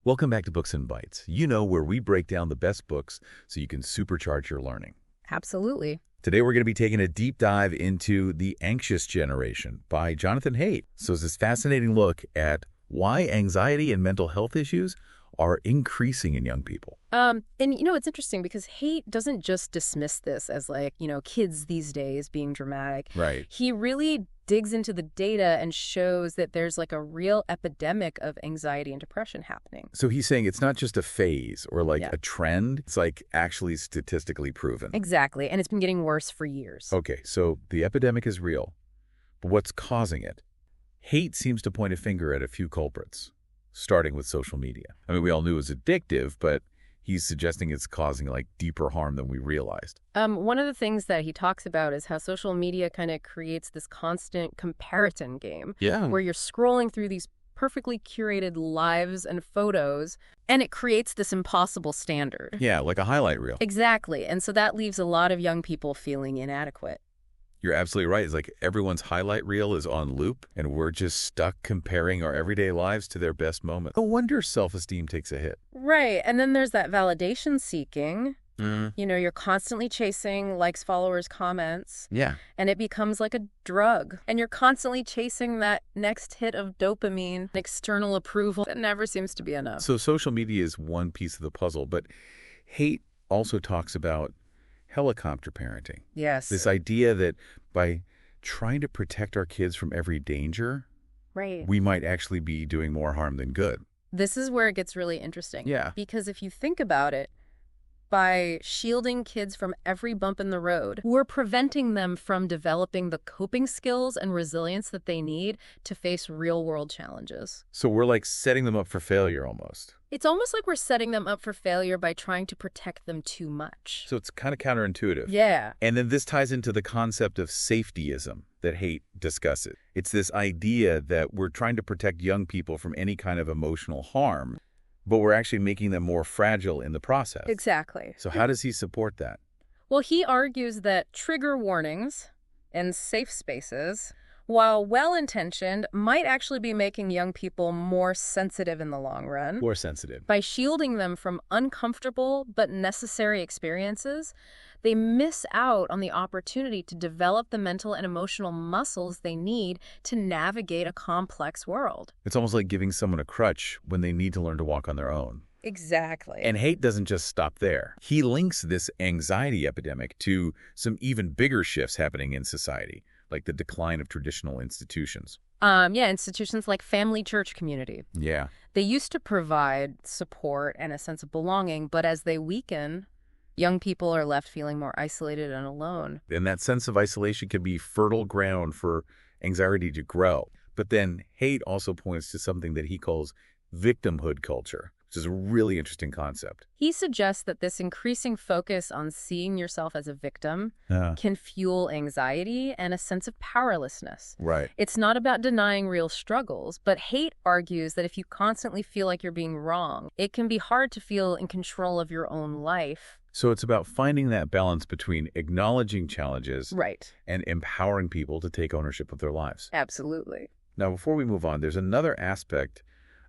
Welcome back to Books and Bites. You know, where we break down the best books so you can supercharge your learning. Absolutely. Today we're going to be taking a deep dive into The Anxious Generation by Jonathan Haidt. So it's this fascinating look at why anxiety and mental health issues are increasing in young people. It's interesting because Haidt doesn't just dismiss this as kids these days being dramatic. Right. He really digs into the data and shows that there's a real epidemic of anxiety and depression happening. So he's saying it's not just a phase or Yeah. a trend. It's actually statistically proven. Exactly. And it's been getting worse for years. Okay, so the epidemic is real, but what's causing it? Haidt seems to point a finger at a few culprits, starting with social media. I mean, we all knew it was addictive, but he's suggesting it's causing deeper harm than we realized. One of the things that he talks about is how social media kind of creates this constant comparison game. Yeah. Where you're scrolling through these perfectly curated lives and photos, and it creates this impossible standard. Yeah, like a highlight reel. Exactly. And so that leaves a lot of young people feeling inadequate. You're absolutely right. It's like everyone's highlight reel is on loop, and we're just stuck comparing our everyday lives to their best moment. No wonder self-esteem takes a hit. Right. And then there's that validation seeking. You're constantly chasing likes, followers, comments. Yeah. And it becomes like a drug. And you're constantly chasing that next hit of dopamine, external approval that never seems to be enough. So social media is one piece of the puzzle, but Haidt also talks about helicopter parenting. Yes. This idea that by trying to protect our kids from every danger, Right. we might actually be doing more harm than good. This is where it gets really interesting. Yeah. Because if you think about it, by shielding kids from every bump in the road, we're preventing them from developing the coping skills and resilience that they need to face real-world challenges. So we're setting them up for failure almost. It's almost like we're setting them up for failure by trying to protect them too much. So it's kind of counterintuitive. Yeah. And then this ties into the concept of safetyism that Haidt discusses. It's this idea that we're trying to protect young people from any kind of emotional harm, but we're actually making them more fragile in the process. Exactly. So how does he support that? Well, he argues that trigger warnings and safe spaces, while well-intentioned, might actually be making young people more sensitive in the long run. More sensitive. By shielding them from uncomfortable but necessary experiences, they miss out on the opportunity to develop the mental and emotional muscles they need to navigate a complex world. It's almost like giving someone a crutch when they need to learn to walk on their own. Exactly. And Haidt doesn't just stop there. He links this anxiety epidemic to some even bigger shifts happening in society, like the decline of traditional institutions. Institutions like family church community. Yeah. They used to provide support and a sense of belonging, but as they weaken, young people are left feeling more isolated and alone. And that sense of isolation can be fertile ground for anxiety to grow. But then Haidt also points to something that he calls victimhood culture, which is a really interesting concept. He suggests that this increasing focus on seeing yourself as a victim can fuel anxiety and a sense of powerlessness. Right. It's not about denying real struggles, but Haidt argues that if you constantly feel like you're being wrong, it can be hard to feel in control of your own life. So it's about finding that balance between acknowledging challenges Right. and empowering people to take ownership of their lives. Absolutely. Now, before we move on, there's another aspect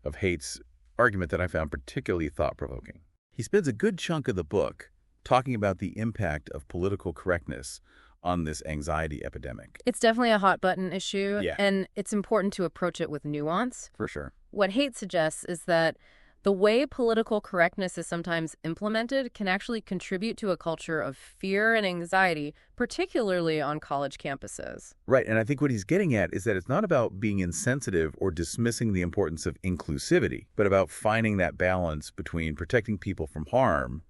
of Haidt's argument that I found particularly thought-provoking. He spends a good chunk of the book talking about the impact of political correctness on this anxiety epidemic. It's definitely a hot button issue, Yeah. and it's important to approach it with nuance. For sure. What Haidt suggests is that the way political correctness is sometimes implemented can actually contribute to a culture of fear and anxiety, particularly on college campuses. Right, and I think what he's getting at is that it's not about being insensitive or dismissing the importance of inclusivity, but about finding that balance between protecting people from harm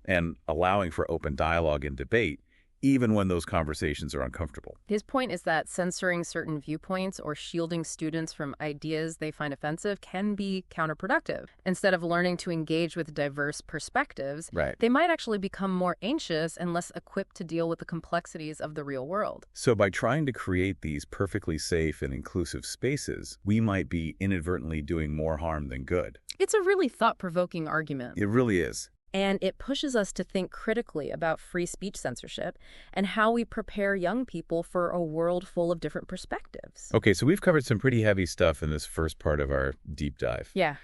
and allowing for open dialogue and debate, even when those conversations are uncomfortable. His point is that censoring certain viewpoints or shielding students from ideas they find offensive can be counterproductive. Instead of learning to engage with diverse perspectives, Right. they might actually become more anxious and less equipped to deal with the complexities of the real world. So by trying to create these perfectly safe and inclusive spaces, we might be inadvertently doing more harm than good. It's a really thought-provoking argument. It really is. And it pushes us to think critically about free speech censorship and how we prepare young people for a world full of different perspectives. Okay, so we've covered some pretty heavy stuff in this first part of our deep dive. Yeah.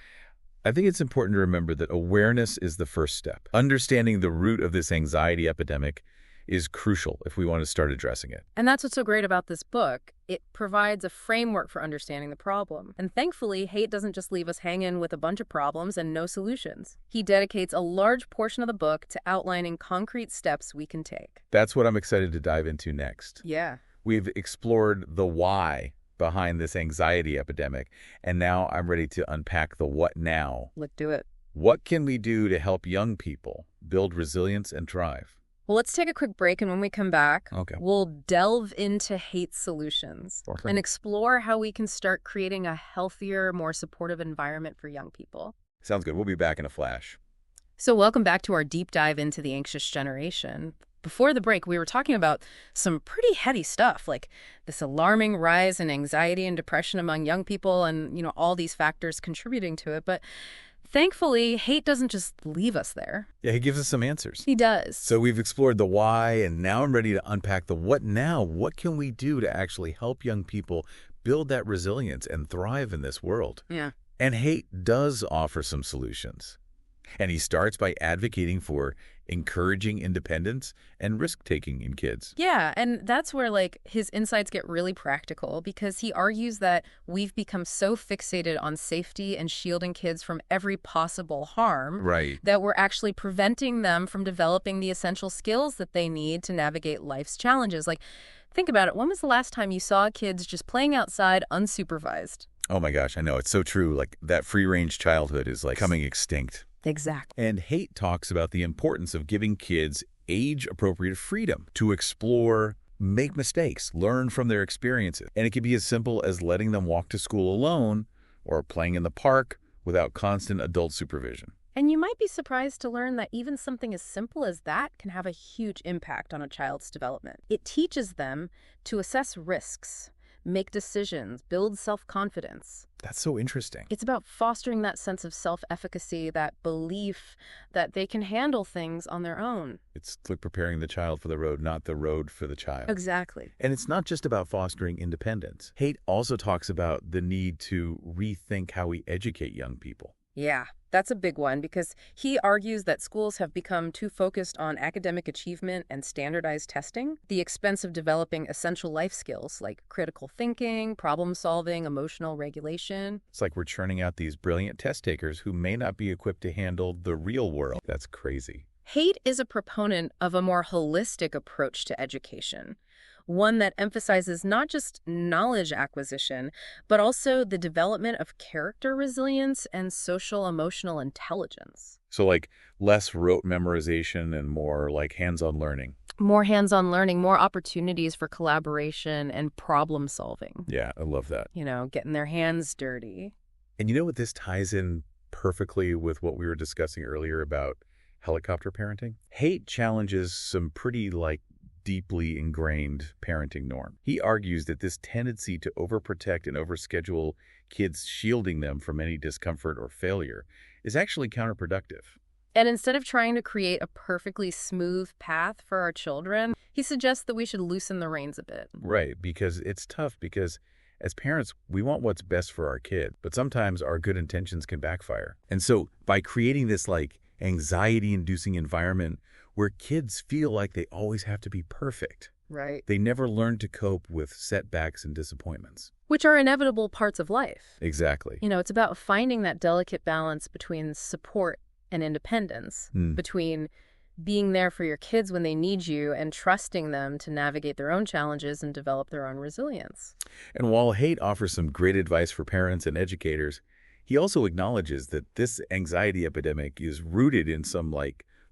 I think it's important to remember that awareness is the first step. Understanding the root of this anxiety epidemic is crucial if we want to start addressing it. And that's what's so great about this book. It provides a framework for understanding the problem. And thankfully, Haidt doesn't just leave us hanging with a bunch of problems and no solutions. He dedicates a large portion of the book to outlining concrete steps we can take. That's what I'm excited to dive into next. Yeah. We've explored the why behind this anxiety epidemic, and now I'm ready to unpack the what now. Let's do it. What can we do to help young people build resilience and thrive? Well, let's take a quick break, and when we come back, Okay. we'll delve into Haidt's solutions Okay. and explore how we can start creating a healthier, more supportive environment for young people. Sounds good. We'll be back in a flash. So welcome back to our deep dive into the anxious generation. Before the break, we were talking about some pretty heady stuff, like this alarming rise in anxiety and depression among young people and, all these factors contributing to it. But thankfully, Haidt doesn't just leave us there. Yeah, he gives us some answers. He does. So we've explored the why, and now I'm ready to unpack the what now. What can we do to actually help young people build that resilience and thrive in this world? Yeah. And Haidt does offer some solutions. And he starts by advocating for encouraging independence and risk-taking in kids. Yeah, and that's where, his insights get really practical because he argues that we've become so fixated on safety and shielding kids from every possible harm Right. that we're actually preventing them from developing the essential skills that they need to navigate life's challenges. Think about it. When was the last time you saw kids just playing outside unsupervised? Oh my gosh, I know. It's so true. That free-range childhood is coming extinct. Exactly. And Haidt talks about the importance of giving kids age-appropriate freedom to explore, make mistakes, learn from their experiences. And it can be as simple as letting them walk to school alone or playing in the park without constant adult supervision. And you might be surprised to learn that even something as simple as that can have a huge impact on a child's development. It teaches them to assess risks, make decisions, build self-confidence. That's so interesting. It's about fostering that sense of self-efficacy, that belief that they can handle things on their own. It's like preparing the child for the road, not the road for the child. Exactly. And it's not just about fostering independence. Haidt also talks about the need to rethink how we educate young people. Yeah, that's a big one because he argues that schools have become too focused on academic achievement and standardized testing, at the expense of developing essential life skills like critical thinking, problem solving, emotional regulation. It's like we're churning out these brilliant test takers who may not be equipped to handle the real world. That's crazy. Haidt is a proponent of a more holistic approach to education, one that emphasizes not just knowledge acquisition, but also the development of character resilience and social emotional intelligence. So less rote memorization and more hands-on learning. More hands-on learning, more opportunities for collaboration and problem solving. Yeah, I love that. Getting their hands dirty. And you know what this ties in perfectly with what we were discussing earlier about helicopter parenting? Haidt challenges some pretty deeply ingrained parenting norm. He argues that this tendency to overprotect and overschedule kids, shielding them from any discomfort or failure, is actually counterproductive. And instead of trying to create a perfectly smooth path for our children, he suggests that we should loosen the reins a bit. Right, because it's tough because as parents, we want what's best for our kid, but sometimes our good intentions can backfire. And so by creating this anxiety-inducing environment where kids feel like they always have to be perfect. Right. They never learn to cope with setbacks and disappointments. Which are inevitable parts of life. Exactly. It's about finding that delicate balance between support and independence, between being there for your kids when they need you and trusting them to navigate their own challenges and develop their own resilience. And while Haidt offers some great advice for parents and educators, he also acknowledges that this anxiety epidemic is rooted in some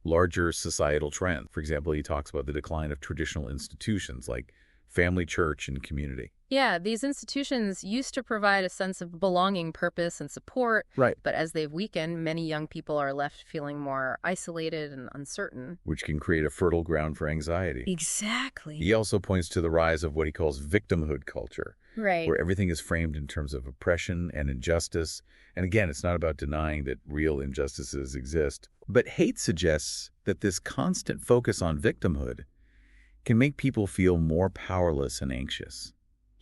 larger societal trend. For example, he talks about the decline of traditional institutions like family, church, and community. Yeah, these institutions used to provide a sense of belonging, purpose, and support. Right. But as they've weakened, many young people are left feeling more isolated and uncertain. Which can create a fertile ground for anxiety. Exactly. He also points to the rise of what he calls victimhood culture. Right. Where everything is framed in terms of oppression and injustice. And again, it's not about denying that real injustices exist. But Haidt suggests that this constant focus on victimhood can make people feel more powerless and anxious.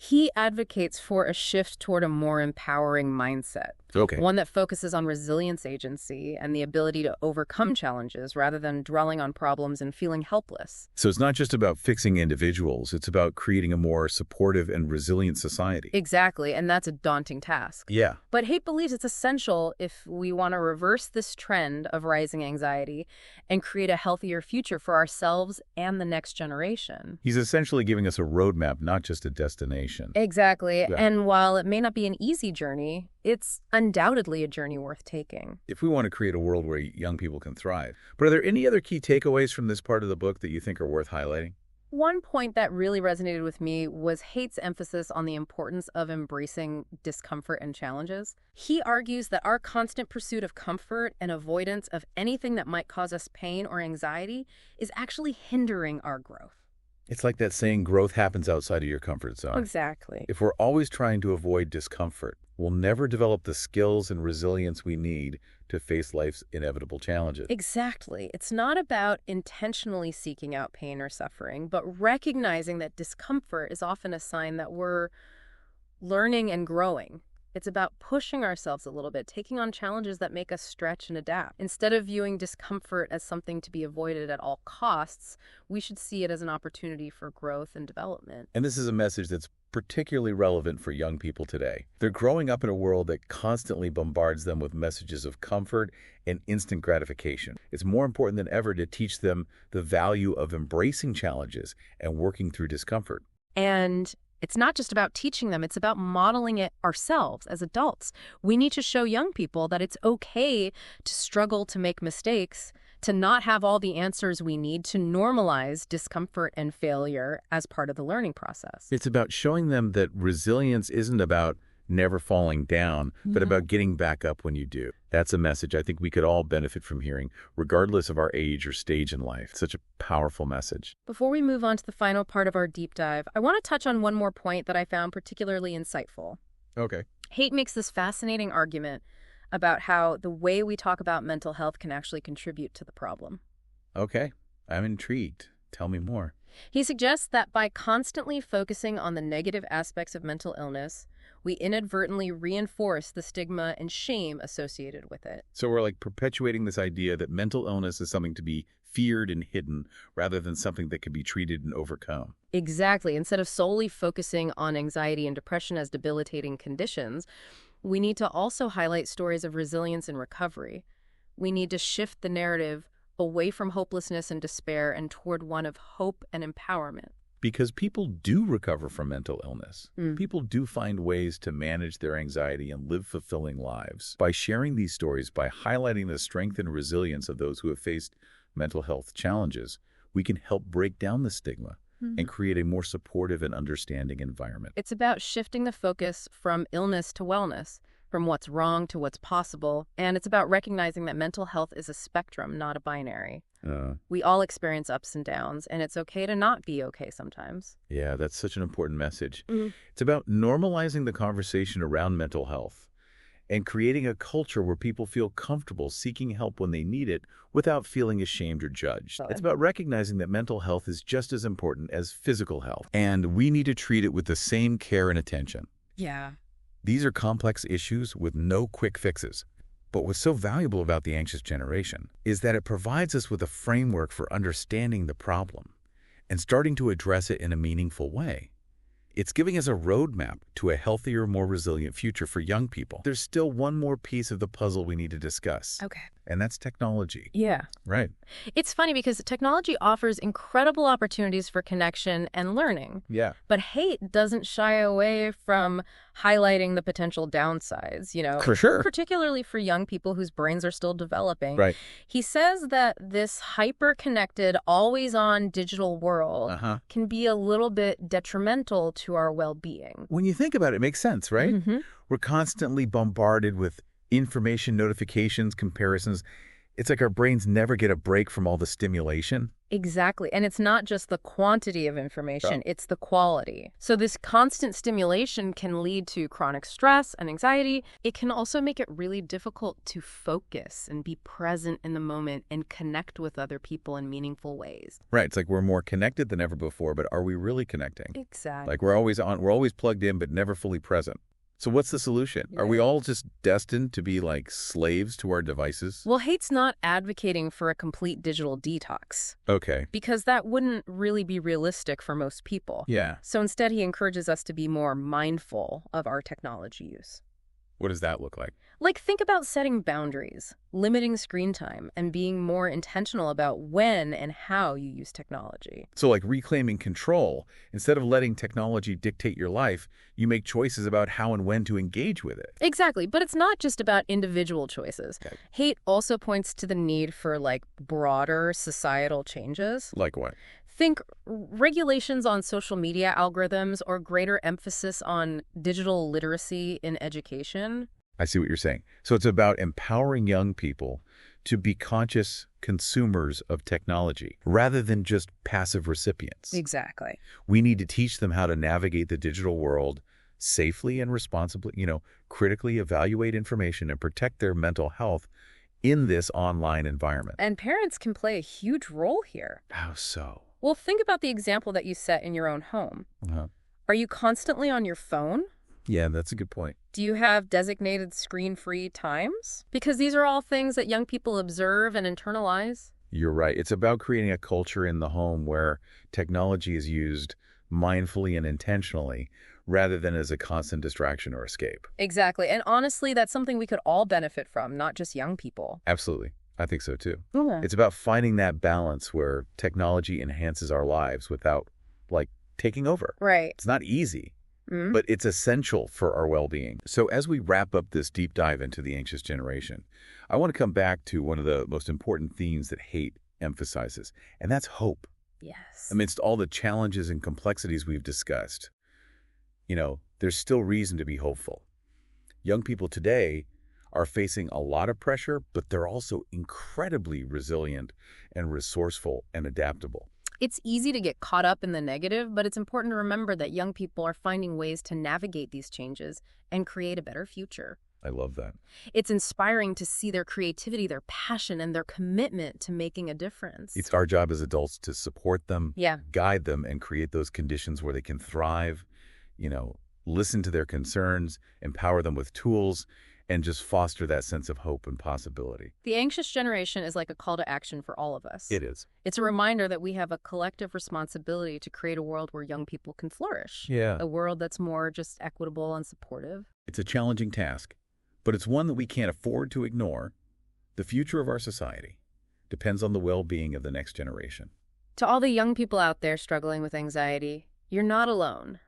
He advocates for a shift toward a more empowering mindset, Okay. one that focuses on resilience agency and the ability to overcome challenges rather than dwelling on problems and feeling helpless. So it's not just about fixing individuals, it's about creating a more supportive and resilient society. Exactly, and that's a daunting task. Yeah. But Haidt believes it's essential if we want to reverse this trend of rising anxiety and create a healthier future for ourselves and the next generation. He's essentially giving us a roadmap, not just a destination. Exactly, Yeah. and while it may not be an easy journey, it's undoubtedly a journey worth taking. If we want to create a world where young people can thrive. But are there any other key takeaways from this part of the book that you think are worth highlighting? One point that really resonated with me was Haidt's emphasis on the importance of embracing discomfort and challenges. He argues that our constant pursuit of comfort and avoidance of anything that might cause us pain or anxiety is actually hindering our growth. It's like that saying, growth happens outside of your comfort zone. Exactly. If we're always trying to avoid discomfort, we'll never develop the skills and resilience we need to face life's inevitable challenges. Exactly. It's not about intentionally seeking out pain or suffering, but recognizing that discomfort is often a sign that we're learning and growing. It's about pushing ourselves a little bit, taking on challenges that make us stretch and adapt. Instead of viewing discomfort as something to be avoided at all costs, we should see it as an opportunity for growth and development. And this is a message that's particularly relevant for young people today. They're growing up in a world that constantly bombards them with messages of comfort and instant gratification. It's more important than ever to teach them the value of embracing challenges and working through discomfort. And it's not just about teaching them, it's about modeling it ourselves as adults. We need to show young people that it's okay to struggle, to make mistakes, to not have all the answers we need, to normalize discomfort and failure as part of the learning process. It's about showing them that resilience isn't about never falling down, but about getting back up when you do. That's a message I think we could all benefit from hearing, regardless of our age or stage in life. Such a powerful message. Before we move on to the final part of our deep dive, I want to touch on one more point that I found particularly insightful. Okay. Haidt makes this fascinating argument about how the way we talk about mental health can actually contribute to the problem. Okay. I'm intrigued. Tell me more. He suggests that by constantly focusing on the negative aspects of mental illness, we inadvertently reinforce the stigma and shame associated with it. So we're like perpetuating this idea that mental illness is something to be feared and hidden rather than something that can be treated and overcome. Exactly. Instead of solely focusing on anxiety and depression as debilitating conditions, we need to also highlight stories of resilience and recovery. We need to shift the narrative away from hopelessness and despair and toward one of hope and empowerment. Because people do recover from mental illness. People do find ways to manage their anxiety and live fulfilling lives. By sharing these stories, by highlighting the strength and resilience of those who have faced mental health challenges, we can help break down the stigma and create a more supportive and understanding environment. It's about shifting the focus from illness to wellness, from what's wrong to what's possible, and it's about recognizing that mental health is a spectrum, not a binary. We all experience ups and downs, and it's okay to not be okay sometimes. Yeah, that's such an important message. It's about normalizing the conversation around mental health and creating a culture where people feel comfortable seeking help when they need it without feeling ashamed or judged. It's about recognizing that mental health is just as important as physical health, and we need to treat it with the same care and attention. Yeah. These are complex issues with no quick fixes. But what's so valuable about the anxious generation is that it provides us with a framework for understanding the problem and starting to address it in a meaningful way. It's giving us a roadmap to a healthier, more resilient future for young people. There's still one more piece of the puzzle we need to discuss. Okay. And that's technology. Yeah. Right. It's funny because technology offers incredible opportunities for connection and learning. Yeah. But Haidt doesn't shy away from highlighting the potential downsides, For sure. particularly for young people whose brains are still developing. Right. He says that this hyper-connected, always-on digital world can be a little bit detrimental to our well-being. When you think about it, it makes sense, right? We're constantly bombarded with information, notifications, comparisons. It's like our brains never get a break from all the stimulation. Exactly. And it's not just the quantity of information, it's the quality. So this constant stimulation can lead to chronic stress and anxiety. It can also make it really difficult to focus and be present in the moment and connect with other people in meaningful ways. Right. It's like we're more connected than ever before, but are we really connecting? Exactly. Like we're always on, we're always plugged in, but never fully present. So what's the solution? Are we all just destined to be like slaves to our devices? Well, Haidt's not advocating for a complete digital detox. Okay. Because that wouldn't really be realistic for most people. Yeah. So instead, he encourages us to be more mindful of our technology use. What does that look like? Like, think about setting boundaries, limiting screen time, and being more intentional about when and how you use technology. So like reclaiming control. Instead of letting technology dictate your life, you make choices about how and when to engage with it. Exactly, but it's not just about individual choices. Okay. Haidt also points to the need for, like, broader societal changes. Like what? Think regulations on social media algorithms or greater emphasis on digital literacy in education. I see what you're saying. So it's about empowering young people to be conscious consumers of technology rather than just passive recipients. Exactly. We need to teach them how to navigate the digital world safely and responsibly, critically evaluate information and protect their mental health in this online environment. And parents can play a huge role here. How so? Well, think about the example that you set in your own home. Uh-huh. Are you constantly on your phone? Yeah, that's a good point. Do you have designated screen-free times? Because these are all things that young people observe and internalize. You're right. It's about creating a culture in the home where technology is used mindfully and intentionally rather than as a constant distraction or escape. Exactly. And honestly, that's something we could all benefit from, not just young people. Absolutely. I think so too. Okay. It's about finding that balance where technology enhances our lives without, taking over. Right. It's not easy, but it's essential for our well-being. So as we wrap up this deep dive into the anxious generation, I want to come back to one of the most important themes that Haidt emphasizes, and that's hope. Yes. Amidst all the challenges and complexities we've discussed, there's still reason to be hopeful. Young people today are facing a lot of pressure, but they're also incredibly resilient and resourceful and adaptable. It's easy to get caught up in the negative, but it's important to remember that young people are finding ways to navigate these changes and create a better future. I love that. It's inspiring to see their creativity, their passion, and their commitment to making a difference. It's our job as adults to support them, Yeah. guide them, and create those conditions where they can thrive, listen to their concerns, empower them with tools, and just foster that sense of hope and possibility. The anxious generation is like a call to action for all of us. It is. It's a reminder that we have a collective responsibility to create a world where young people can flourish. Yeah. A world that's more just equitable and supportive. It's a challenging task, but it's one that we can't afford to ignore. The future of our society depends on the well-being of the next generation. To all the young people out there struggling with anxiety, you're not alone.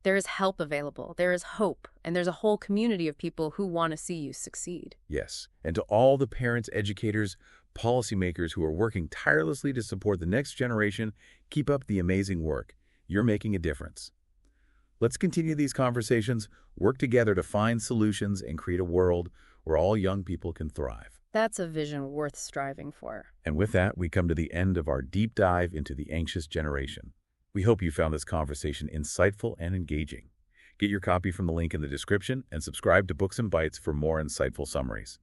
There is help available, there is hope, and there's a whole community of people who want to see you succeed. Yes, and to all the parents, educators, policymakers who are working tirelessly to support the next generation, keep up the amazing work. You're making a difference. Let's continue these conversations, work together to find solutions, and create a world where all young people can thrive. That's a vision worth striving for. And with that, we come to the end of our deep dive into the anxious generation. We hope you found this conversation insightful and engaging. Get your copy from the link in the description and subscribe to Books and Bites for more insightful summaries.